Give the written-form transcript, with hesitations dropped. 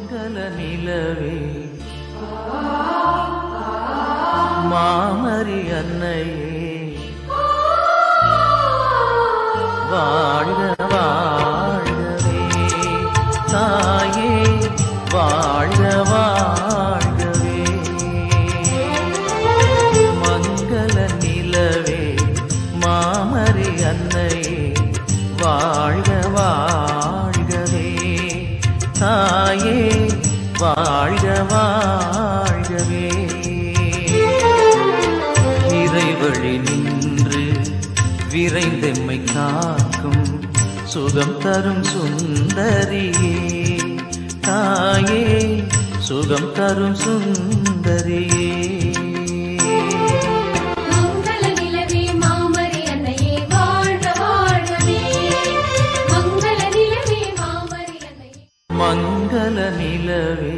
மங்கள நிலவே மாமரி அன்னையே வாழ்க வாழ்கவே தாயே வாழ்க வாழ்கவே மங்கள நிலவே மாமரி அன்னையே வாழ்க வாழ்கவே தாயே வாழ்க வாழ்கவே இறைவழி நின்று விரைந்தெம்மை காக்கும் சுகம் தரும் சுந்தரியே தாயே சுகம் தரும் சுந்தரியே மங்கள நிலவே